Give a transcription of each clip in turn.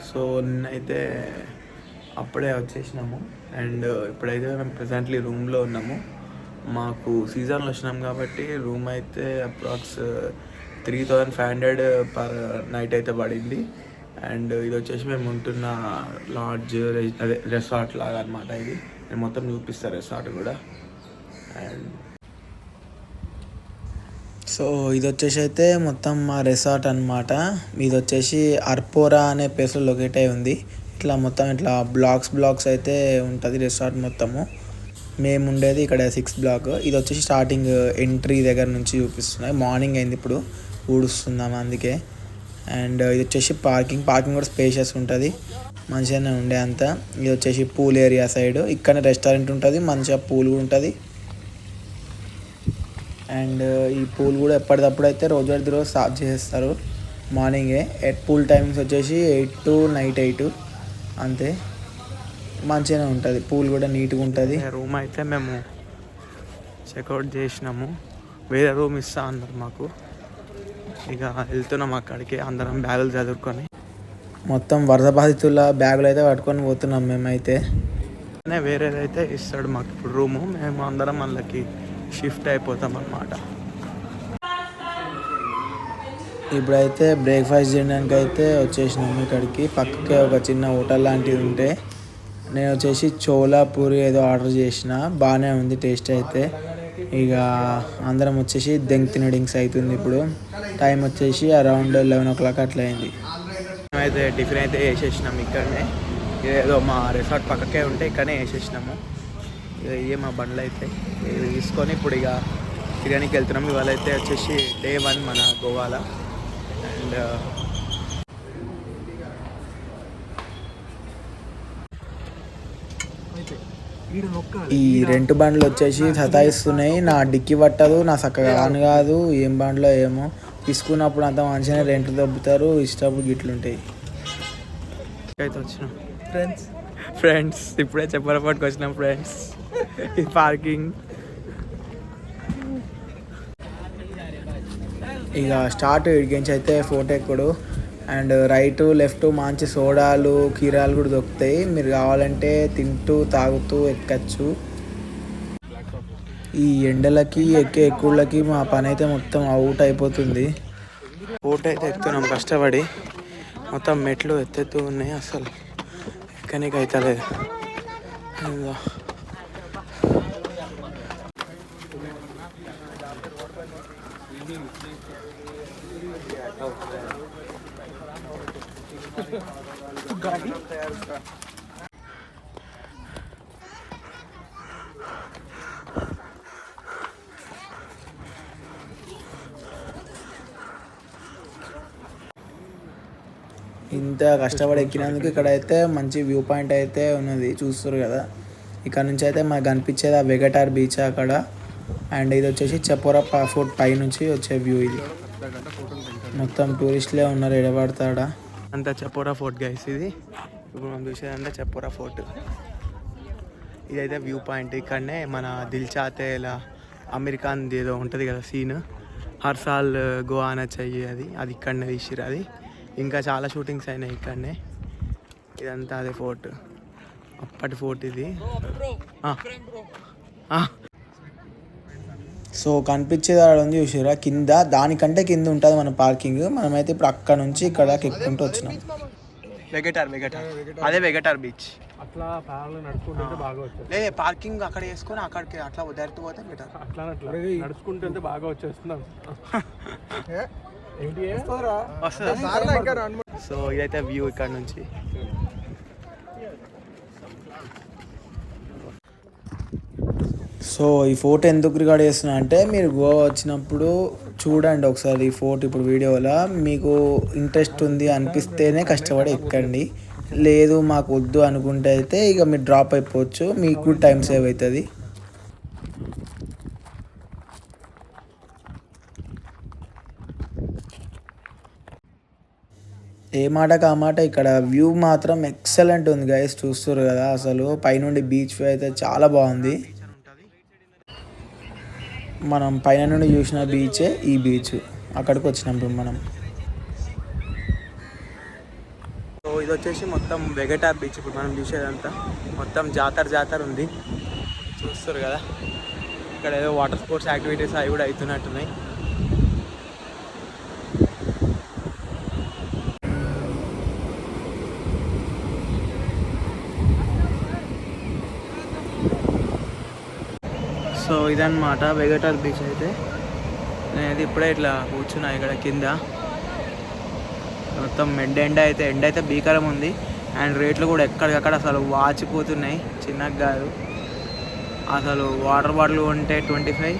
So నిన్నైతే అప్పుడే వచ్చేసినాము అండ్ ఇప్పుడైతే మేము ప్రజెంట్లీ రూమ్లో ఉన్నాము. మాకు సీజన్లో వచ్చినాం కాబట్టి రూమ్ అయితే అప్రాక్స్ 3500 పర్ నైట్ అయితే పడింది. అండ్ ఇది వచ్చేసి మేము ఉంటున్న లాడ్జ్ అదే రెసార్ట్ లాగా అనమాట. ఇది నేను మొత్తం చూపిస్తాను రెసార్ట్ కూడా. అండ్ సో ఇది వచ్చేసి అయితే మొత్తం మా రెసార్ట్ అనమాట. ఇది వచ్చేసి అర్పోరా అనే ప్లేస్లో లొకేట్ అయి ఉంది. ఇట్లా మొత్తం ఇట్లా బ్లాక్స్ అయితే ఉంటుంది రెసార్ట్ మొత్తము. మేము ఉండేది ఇక్కడ 6th బ్లాక్. ఇది వచ్చేసి స్టార్టింగ్ ఎంట్రీ దగ్గర నుంచి చూపిస్తున్నాయి. మార్నింగ్ అయింది, ఇప్పుడు ఊడుస్తున్నాము అందుకే. అండ్ ఇది వచ్చేసి పార్కింగ్ కూడా స్పేషియస్ ఉంటుంది, మంచిగానే ఉండే అంతా. ఇది వచ్చేసి పూల్ ఏరియా సైడ్, ఇక్కడనే రెస్టారెంట్ ఉంటుంది, మంచిగా పూల్ కూడా ఉంటుంది. అండ్ ఈ పూల్ కూడా ఎప్పటికప్పుడు అయితే రోజు స్టార్ట్ చేసేస్తారు మార్నింగే. పూల్ టైమింగ్స్ వచ్చేసి 8 to night 8 అంతే. మంచిగానే ఉంటుంది, పూల్ కూడా నీట్గా ఉంటుంది. రూమ్ అయితే మేము చెక్అవుట్ చేసినాము, వేరే రూమ్ ఇస్తా అన్నారు మాకు. ఇక వెళ్తున్నాం అక్కడికి, అందరం బ్యాగులు చదువుకొని. మొత్తం వరద బాధితుల బ్యాగులు అయితే పట్టుకొని పోతున్నాం మేమైతే. వేరేదైతే ఇస్తాడు మాకు ఇప్పుడు రూము, మేము అందరం వాళ్ళకి షిఫ్ట్ అయిపోతాం అన్నమాట. ఇప్పుడైతే బ్రేక్ఫాస్ట్ చేయడానికి అయితే వచ్చేసినాము ఇక్కడికి. పక్కకే ఒక చిన్న హోటల్ లాంటిది ఉంటే నేను వచ్చేసి చోలా పూరి ఏదో ఆర్డర్ చేసిన, బాగానే ఉంది టేస్ట్ అయితే. ఇక అందరం వచ్చేసి తినడింగ్స్ అవుతుంది. ఇప్పుడు టైం వచ్చేసి అరౌండ్ 11 o'clock అట్లా అయింది. అయితే టిఫిన్ అయితే వేసేసినాం ఇక్కడనే, ఏదో మా రిసార్ట్ పక్కకే ఉంటే ఇక్కడనే వేసేసినాము. ఇక మా బండ్లు అయితే తీసుకొని ఇప్పుడు ఇక బిర్యానీకి వెళ్తున్నాం. ఇవాళ అయితే వచ్చేసి Day 1 మన గోవాలో. అండ్ ఈ రెంట్ బండ్లు వచ్చేసి సతాయిస్తున్నాయి. నా డిక్కి పట్టదు, నా చక్కగా ఆన్ కాదు, ఏం బండ్లో ఏమో. తీసుకున్నప్పుడు అంత మంచిగానే రెంట్ దొబ్బుతారు, ఇష్టప్పుడు గిట్లుంటాయి. అయితే వచ్చినాం ఫ్రెండ్స్ ఇప్పుడే చెప్పరపాటుకు వచ్చినాం ఫ్రెండ్స్. ఈ పార్కింగ్ ఇక స్టార్ట్ ఇడికించి అయితే ఫోటో ఎక్కుడు. అండ్ రైట్ లెఫ్ట్ మంచి సోడాలు కీరాలు కూడా దొరుకుతాయి, మీరు కావాలంటే తింటూ తాగుతూ ఎక్కచ్చు. ఈ ఎండలకి ఎక్కుళ్ళకి మా పని అయితే మొత్తం అవుట్ అయిపోతుంది. ఫోటో అయితే ఎక్కుతున్నాం కష్టపడి, మొత్తం మెట్లు ఎత్తెత్తు ఉన్నాయి, అసలు ఎక్కనికి అయితే లేదు. ఇంత కష్టపడి ఎక్కినందుకు ఇక్కడైతే మంచి వ్యూ పాయింట్ అయితే ఉన్నది, చూస్తారు కదా. ఇక్కడ నుంచి అయితే మనకు కనిపించేది ఆ వెగటార్ బీచ్ అక్కడ. అండ్ ఇది వచ్చేసి చపోరా ఫోర్ట్ పై నుంచి వచ్చే వ్యూ. ఇది మొత్తం టూరిస్టులే ఉన్నారు, ఎడబడతాడా అంతా చపోరా ఫోర్ట్ గైస్. ఇది ఇప్పుడు మనం చూసేదంటే చపోరా ఫోర్ట్. ఇదైతే వ్యూ పాయింట్. ఇక్కడనే మన దిల్ చాతే ఇలా అమీర్ ఖాన్ ఏదో ఉంటుంది కదా సీన్, హర్ సాల్ గోవా ఆనా చెయ్యి, అది ఇక్కడనే తీసిరు. అది ఇంకా చాలా షూటింగ్స్ అయినాయి ఇక్కడనే. ఇదంతా అదే ఫోర్ట్, అప్పటి ఫోర్ట్ ఇది. సో కనిపించేది ఆడ ఉంది చూసారా కింద, దానికంటే కింద ఉంటుంది మన పార్కింగ్. మనమైతే ఇప్పుడు అక్కడ నుంచి ఇక్కడ ఎక్కుంటూ వచ్చినాం. వెగటార్ అదే వెగటార్ బీచ్. అట్లా నడుచుకుంటే బాగా వచ్చేస్తుంది. లేదు పార్కింగ్ అక్కడ వేసుకొని అక్కడికి అట్లా డైరెక్ట్ పోతే బెటర్. అట్లా నడుచుకుంటే బాగా వచ్చేస్తున్నాం. సో ఇదైతే వ్యూ ఇక్కడ నుంచి. సో ఈ ఫోటో ఎందుకు రికార్డ్ చేస్తున్నా అంటే, మీరు గోవా వచ్చినప్పుడు చూడండి ఒకసారి ఈ ఫోటో. ఇప్పుడు వీడియోలో మీకు ఇంట్రెస్ట్ ఉంది అనిపిస్తేనే కష్టపడి ఎక్కండి, లేదు మాకు వద్దు అనుకుంటే అయితే ఇక మీరు డ్రాప్ అయిపోవచ్చు, మీకు టైం సేవ్ అవుతుంది. ఏ మాటకు ఆ మాట ఇక్కడ వ్యూ మాత్రం ఎక్సలెంట్ ఉంది గైస్, చూస్తారు కదా. అసలు పైనుండి బీచ్ వ్యూ అయితే చాలా బాగుంది. మనం పైన నుండి చూసిన బీచే ఈ బీచ్. అక్కడికి వచ్చినప్పుడు మనం ఇది వచ్చేసి మొత్తం వెగటార్ బీచ్. ఇప్పుడు మనం చూసేదంతా మొత్తం జాతర ఉంది, చూస్తారు కదా. ఇక్కడ ఏదో వాటర్ స్పోర్ట్స్ యాక్టివిటీస్ అవి కూడా అవుతున్నట్టున్నాయి. సో ఇదన్నమాట వెగటార్ బీచ్ అయితే. నేనైతే ఇప్పుడే ఇట్లా కూర్చున్నా ఇక్కడ కింద. మొత్తం ఎండ అయితే భీకరం ఉంది. అండ్ రేట్లు కూడా ఎక్కడికక్కడ అసలు వాచిపోతున్నాయి, చిన్నగా కాదు అసలు. వాటర్ బాటిల్ కొంటే 25,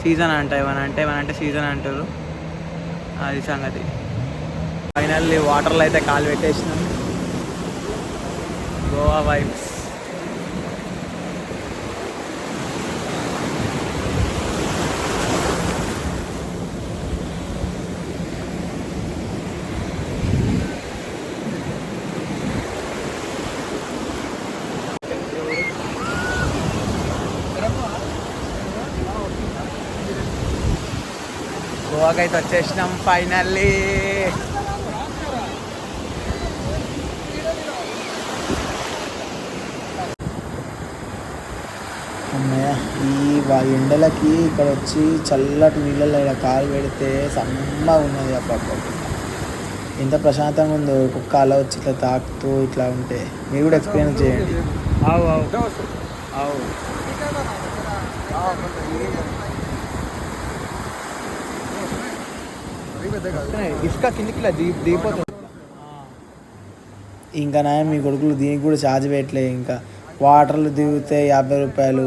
సీజన్ అంట ఏమనంటే సీజన్ అంటారు. అది సంగతి. ఫైనల్లీ వాటర్లో అయితే కాలు పెట్టేసినాం. గోవా వైబ్స్. గోవాకైతే వచ్చేసినాం ఫైనల్లీ. ఈ ఎండలకి ఇక్కడ వచ్చి చల్లటి నీళ్ళలో ఇలా కాలు పెడితే సమ్మగా ఉన్నది. అప్పట్లో ఎంత ప్రశాంతంగా ఉందో కుక్క అలా వచ్చి ఇట్లా తాకుతూ ఇట్లా ఉంటే. మీరు కూడా ఎక్స్పీరియన్స్ చేయండి. ఇసుక కిందికి దిగిపోతుంది. ఇంకా మీ కొడుకులు దీనికి కూడా ఛార్జ్ పెట్టలే. ఇంకా వాటర్లు దిగితే 50 రూపాయలు,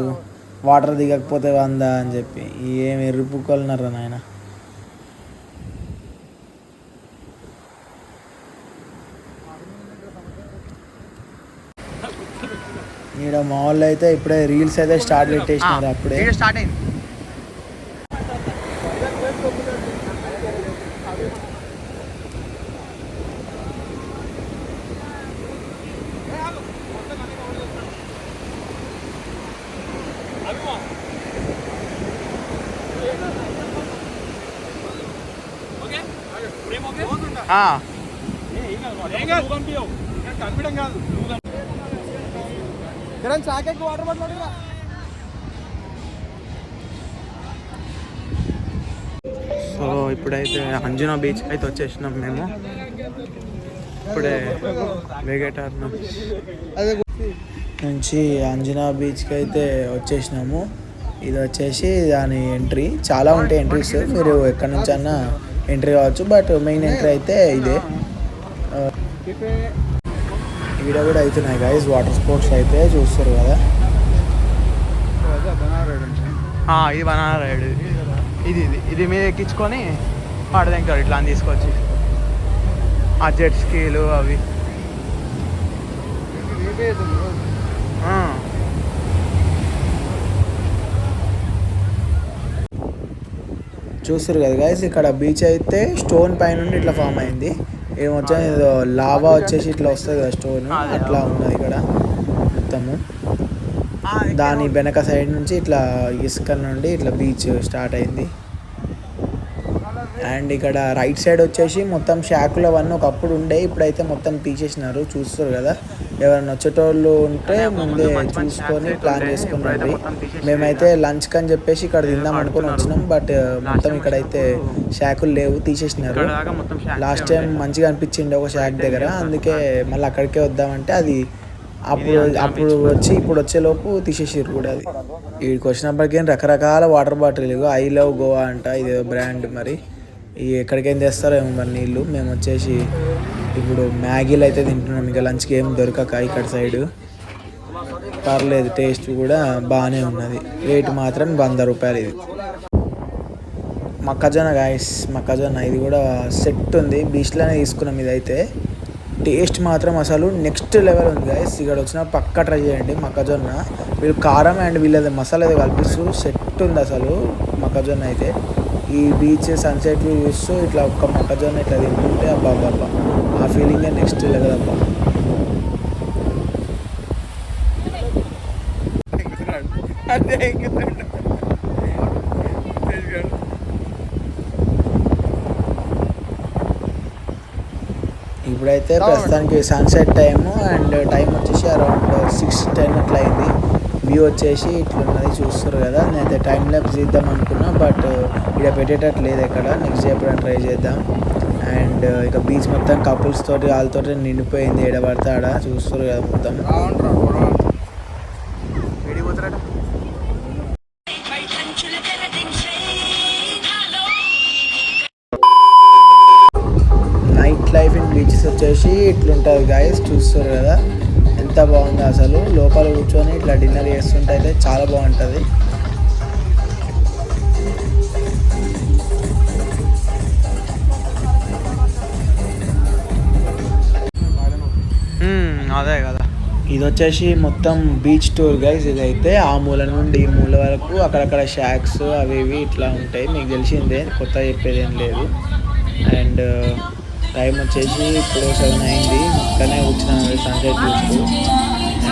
వాటర్ దిగకపోతే 100 అని చెప్పి ఏం ఎర్రిపుకోలున్నారా నాయన. ఈడ మా వాళ్ళు అయితే ఇప్పుడే రీల్స్ అయితే స్టార్ట్ పెట్టేసినారు. అప్పుడే స్టార్ట్ అయింది. సో ఇప్పుడైతే అంజనా బీచ్ అయితే వచ్చేసినాం మేము. ఇప్పుడే వెగటార్ నుంచి అంజనా బీచ్కి అయితే వచ్చేసినాము. ఇది వచ్చేసి దాని ఎంట్రీ. చాలా ఉంటాయి ఎంట్రీస్, మీరు ఎక్కడి నుంచి అన్నా ఎంట్రీ కావచ్చు. బట్ మెయిన్ ఎంట్రీ అయితే ఇదే. ఈడ కూడా అవుతున్నాయి గైస్ వాటర్ స్పోర్ట్స్ అయితే, చూస్తారు కదా. ఇది బనానా రైడ్. ఇది మీద ఎక్కించుకొని పాడదంటారు ఇట్లా అని తీసుకొచ్చి. ఆ జెట్ స్కీలు అవి చూస్తారు కదా గైస్. ఇక్కడ బీచ్ అయితే స్టోన్ పైన ఇట్లా ఫామ్ అయింది. ఏమొచ్చా లావా వచ్చేసి ఇట్లా వస్తుంది కదా స్టోన్, అట్లా ఉన్నది ఇక్కడ మొత్తము. దాని వెనక సైడ్ నుంచి ఇట్లా ఇసుక నుండి ఇట్లా బీచ్ స్టార్ట్ అయింది. అండ్ ఇక్కడ రైట్ సైడ్ వచ్చేసి మొత్తం షాకులు అవన్నీ ఒకప్పుడు ఉండే, ఇప్పుడైతే మొత్తం తీసేసినారు. చూస్తారు కదా, ఎవరైనా వచ్చేటోళ్ళు ఉంటే ముందే చూసుకొని ప్లాన్ చేసుకున్నారు. మేమైతే లంచ్ కని చెప్పేసి ఇక్కడ తిందాం అనుకుని వచ్చినాం. బట్ మొత్తం ఇక్కడైతే షాకులు లేవు, తీసేసినారు. లాస్ట్ టైం మంచిగా అనిపించింది ఒక షాక్ దగ్గర, అందుకే మళ్ళీ అక్కడికే వద్దామంటే అది అప్పుడు వచ్చి ఇప్పుడు వచ్చేలోపు తీసేసారు కూడా. అది వీడికి వచ్చినప్పటికీ రకరకాల water bottle, I love Goa అంట, ఇదేదో బ్రాండ్. మరి ఎక్కడికైనా తెస్తారో ఏమో మరి నీళ్ళు. మేము వచ్చేసి ఇప్పుడు మ్యాగీలు అయితే తింటున్నాం, ఇంకా లంచ్కి ఏం దొరకక ఇక్కడ సైడ్. పర్లేదు, టేస్ట్ కూడా బాగానే ఉన్నది. రేటు మాత్రం 100 రూపాయలు. ఇది మొక్కజొన్న గాయస్, మొక్కజొన్న. ఇది కూడా సెట్ ఉంది, బీచ్లోనే తీసుకున్నాం. ఇదైతే టేస్ట్ మాత్రం అసలు నెక్స్ట్ లెవెల్ ఉంది గాయస్. ఇక్కడ వచ్చిన పక్కా ట్రై చేయండి మొక్కజొన్న. వీళ్ళు కారం అండ్ వీళ్ళది మసాలా అయితే కల్పిస్తూ సెట్ ఉంది అసలు మొక్కజొన్న అయితే. ఈ బీచ్ సన్సెట్లు చూస్తూ ఇట్లా ఒక్క మొక్కజొన్న ఇట్లా తింటుంటే అబ్బా అబ్బా, ఆ ఫీలింగే నెక్స్ట్ లెవెల్ అబ్బా. ఇక్కడైతే ప్రస్తుతానికి సన్సెట్ టైము అండ్ టైం వచ్చేసి అరౌండ్ 6:10 అట్లా అయింది. వ్యూ వచ్చేసి ఇట్లున్నది చూస్తారు కదా. నేనైతే టైం ల్యాప్స్ తీద్దాం అనుకున్నా, బట్ ఇక్కడ పెట్టేటట్టు లేదు ఎక్కడ. నెక్స్ట్ డే ఎప్పుడైనా ట్రై చేద్దాం. అండ్ ఇక బీచ్ మొత్తం కపుల్స్ తోటి వాళ్ళతోటి నిండిపోయింది. ఎడబడితే ఆడ చూస్తారు కదా మొత్తం. నైట్ లైఫ్ ఇన్ బీచెస్ వచ్చేసి ఇట్లుంటుంది గాయస్, చూస్తారు కదా ఎంత బాగుంది అసలు. లోపల కూర్చొని ఇట్లా డిన్నర్ చేస్తుంటే అయితే చాలా బాగుంటుంది. అదే కదా. ఇది వచ్చేసి మొత్తం బీచ్ టూర్ గైస్. ఇదైతే ఆ మూల నుండి ఈ మూల వరకు అక్కడక్కడ షాక్స్ అవి ఇవి ఇట్లా ఉంటాయి. మీకు తెలిసిందే, కొత్త చెప్పేది ఏం లేదు. అండ్ టైం వచ్చేసి ఇప్పుడు 7 అయింది. ఇక్కడనే కూర్చున్నాను సన్సెట్ చూస్తూ.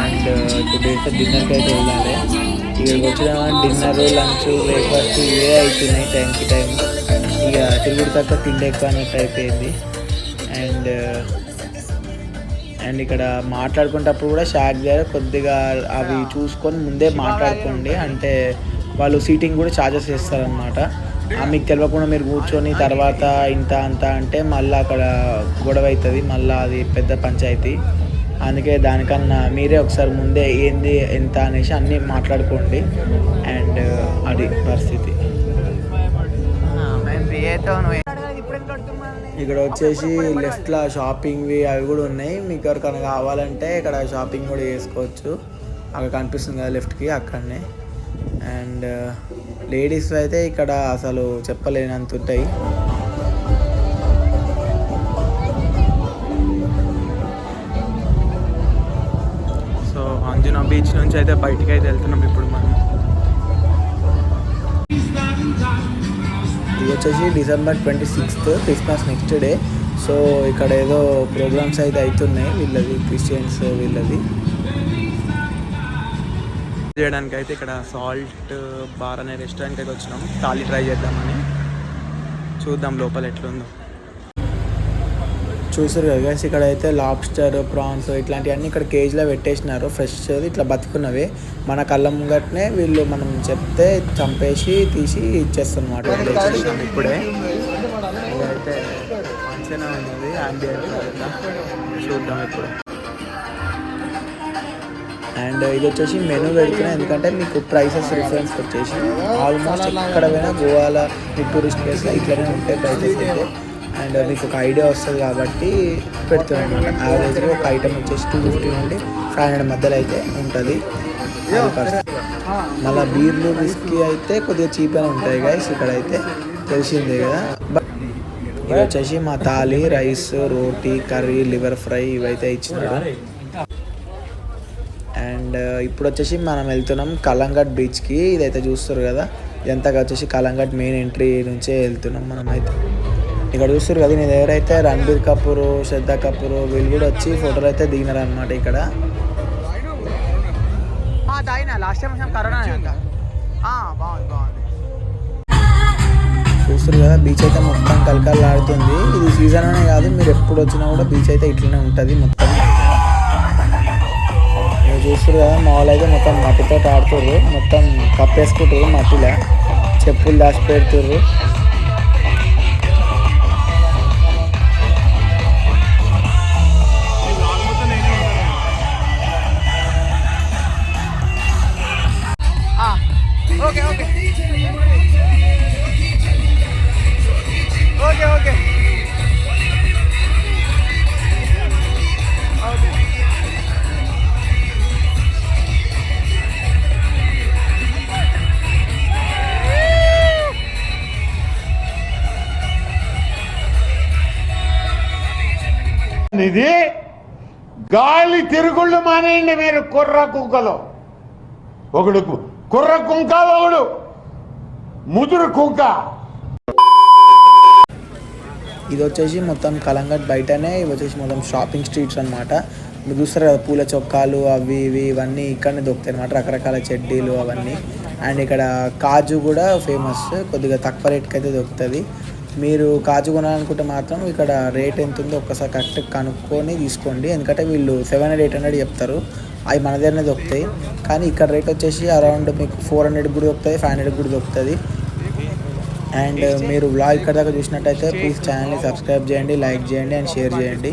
అండ్ ఇప్పుడు అయితే డిన్నర్కి అయితే వెళ్ళాలి. ఇక్కడికి వచ్చిన డిన్నర్, లంచ్, బ్రేక్ఫాస్ట్ ఇవే అవుతున్నాయి టైంకి టైం. ఇక తిరుగుడు తక్కువ తిండి ఎక్కువ అన్నట్టు అయిపోయింది. అండ్ ఇక్కడ మాట్లాడుకునేటప్పుడు కూడా షాక్ దగ్గర కొద్దిగా అవి చూసుకొని ముందే మాట్లాడుకోండి. అంటే వాళ్ళు సీటింగ్ కూడా ఛార్జెస్ చేస్తారనమాట. మీకు తెలియకుండా మీరు కూర్చొని తర్వాత ఇంత అంత అంటే మళ్ళీ అక్కడ గొడవ అవుతుంది, మళ్ళీ అది పెద్ద పంచాయతీ. అందుకే దానికన్నా మీరే ఒకసారి ముందే ఏంది ఎంత అనేసి అన్నీ మాట్లాడుకోండి. అండ్ అది పరిస్థితి. ఇక్కడ వచ్చేసి లెఫ్ట్లో షాపింగ్వి అవి కూడా ఉన్నాయి. మీకు ఎవరికైనా కావాలంటే ఇక్కడ షాపింగ్ కూడా చేసుకోవచ్చు. అక్కడ కనిపిస్తుంది కదా లెఫ్ట్కి, అక్కడనే. అండ్ లేడీస్ అయితే ఇక్కడ అసలు చెప్పలేనంత ఉంటాయి. సో అంజనా బీచ్ నుంచి అయితే బయటికి అయితే వెళ్తున్నాం ఇప్పుడు మనం. ఇది వచ్చేసి December 26th, Christmas next day. So ఇక్కడ ఏదో ప్రోగ్రామ్స్ అయితే అవుతున్నాయి వీళ్ళది, క్రిస్టియన్స్ వీళ్ళది. చేయడానికి అయితే ఇక్కడ సాల్ట్ బార్ అనే రెస్టారెంట్కి అయితే వచ్చినాం. థాలీ ట్రై చేద్దామని. చూద్దాం లోపల ఎట్లుందో. చూసారు కదా గైస్, ఇక్కడ అయితే లాబ్స్టర్, ప్రాన్స్ ఇట్లాంటివన్నీ ఇక్కడ కేజీలో పెట్టేసినారు. ఫ్రెష్ ఇట్లా బతుకున్నవి మన కళ్ళ ముంగట్నే వీళ్ళు మనం చెప్తే చంపేసి తీసి ఇచ్చేస్తారన్నమాట. ఇప్పుడే ఇదైతే మంచిగానే ఉన్నది ఆంబియన్స్. చూద్దాం ఇప్పుడు. అండ్ ఇది వచ్చేసి మెనూ పెడుతున్నాయి, ఎందుకంటే మీకు ప్రైసెస్ రిఫరెన్స్ వచ్చేసి ఆల్మోస్ట్ ఎక్కడ పోయినా గోవాలో మీ టూరిస్ట్ ప్లేస్లో ఇట్లనే ఉంటాయి ప్రైసెస్ అయితే. అండ్ మీకు ఒక ఐడియా వస్తుంది కాబట్టి పెడుతున్నాం అనమాట. యావరేజ్గా ఒక ఐటమ్ వచ్చేసి 250 నుండి 500 మధ్యలో అయితే ఉంటుంది. మళ్ళీ బీర్లు, విస్కీ అయితే కొద్దిగా చీప్గానే ఉంటాయి గైస్ ఇక్కడైతే, తెలిసిందే కదా. బట్ ఇది వచ్చేసి మా థాలీ, రైస్, రోటీ, కర్రీ, లివర్ ఫ్రై ఇవైతే ఇచ్చినారు. అండ్ ఇప్పుడు వచ్చేసి మనం వెళ్తున్నాం కలంగట్ బీచ్కి. ఇదైతే చూస్తారు కదా, ఇదంతా వచ్చేసి కలంగట్ మెయిన్ ఎంట్రీ నుంచే వెళ్తున్నాం మనం అయితే. ఇక్కడ చూస్తారు కదా, నేను దగ్గర అయితే రణబీర్ కపూర్, శ్రద్ధా కపూర్ వీళ్ళు కూడా వచ్చి ఫోటోలు అయితే దిగినారు అనమాట ఇక్కడ. చూస్తారు కదా బీచ్ అయితే మొత్తం కలకలాడుతుంది. ఇది సీజన్ అనే కాదు, మీరు ఎప్పుడు వచ్చినా కూడా బీచ్ అయితే ఇట్లనే ఉంటుంది మొత్తం. మీరు చూస్తారు కదా మాల్ అయితే మొత్తం మట్టితో ఆడుతుర్రు, మొత్తం కప్పేసుకుంటారు మట్టిలో, చెప్పులు దాచి పెడుతుర్రు. ఇది గాలి తిరుగుళ్ళు మానేయండి మీరు. కుర్ర కుంకలో ఒకడు కుర్ర కుంక, ఒకడు ముదురు కుంక. ఇది వచ్చేసి మొత్తం కలంగట్ బయటనే, ఇవి వచ్చేసి మొత్తం షాపింగ్ స్ట్రీట్స్ అనమాట. మీరు చూస్తారు కదా పూల చొక్కాలు అవి ఇవి ఇవన్నీ ఇక్కడనే దొరుకుతాయి అనమాట, రకరకాల చెడ్డీలు అవన్నీ. అండ్ ఇక్కడ కాజు కూడా ఫేమస్, కొద్దిగా తక్కువ రేట్కి అయితే దొరుకుతుంది. మీరు కాజు కొనాలనుకుంటే మాత్రం ఇక్కడ రేట్ ఎంత ఉందో ఒక్కసారి కరెక్ట్ కనుక్కొని తీసుకోండి. ఎందుకంటే వీళ్ళు 700-800 చెప్తారు, అవి మన దగ్గరనే దొరుకుతాయి. కానీ ఇక్కడ రేట్ వచ్చేసి అరౌండ్ మీకు 400 కూడా దొరుకుతుంది, 500 కూడా దొరుకుతుంది. అండ్ మీరు వ్లాగ్ ఇక్కడ దాకా చూసినట్టయితే ప్లీజ్ ఛానల్ని సబ్స్క్రైబ్ చేయండి, లైక్ చేయండి అండ్ షేర్ చేయండి.